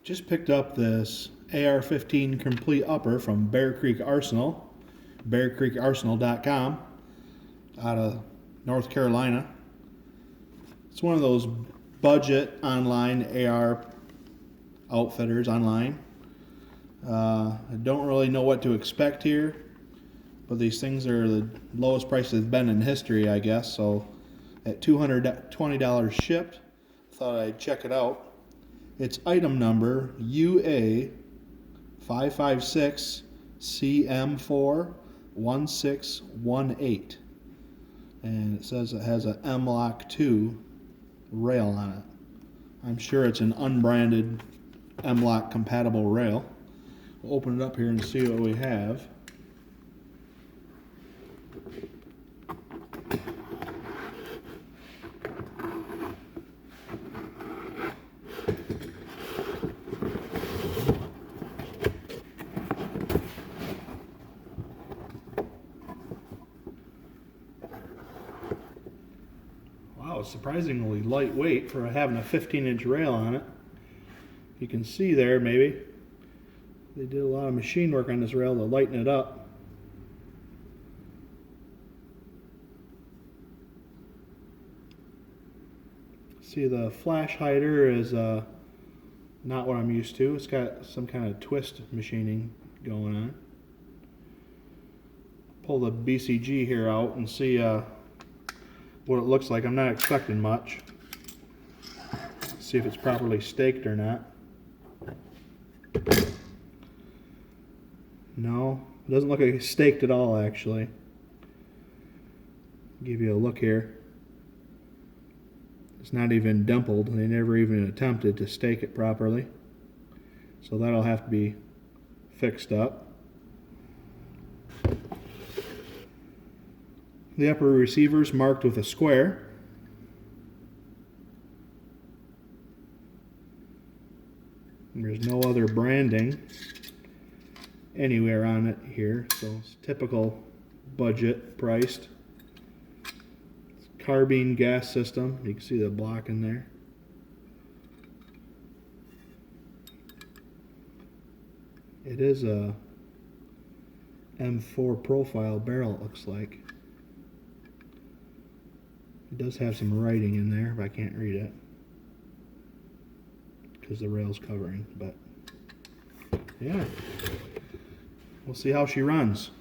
Just picked up this AR-15 complete upper from Bear Creek Arsenal, bearcreekarsenal.com, out of North Carolina. It's one of those budget online AR outfitters online. I don't really know what to expect here, but these things are the lowest price they've been in history, I guess. So at $220 shipped, thought I'd check it out. It's item number UA556CM41618, and it says it has a M-Lock 2 rail on it. I'm sure it's an unbranded M-Lock compatible rail. We'll open it up here and see what we have. Wow, it's surprisingly lightweight for having a 15-inch rail on it. You can see there, maybe, they did a lot of machine work on this rail to lighten it up. See, the flash hider is not what I'm used to. It's got some kind of twist machining going on. Pull the BCG here out and see what it looks like. I'm not expecting much. See if it's properly staked or not. No, it doesn't look like it's staked at all, actually. Give you a look here. It's not even dimpled. They never even attempted to stake it properly. So that'll have to be fixed up. The upper receiver's marked with a square. There's no other branding anywhere on it here, so it's typical budget priced. It's carbine gas system. You can see the block in there. It is a M4 profile barrel, it looks like. It does have some writing in there, but I can't read it because the rail's covering. But yeah, we'll see how she runs.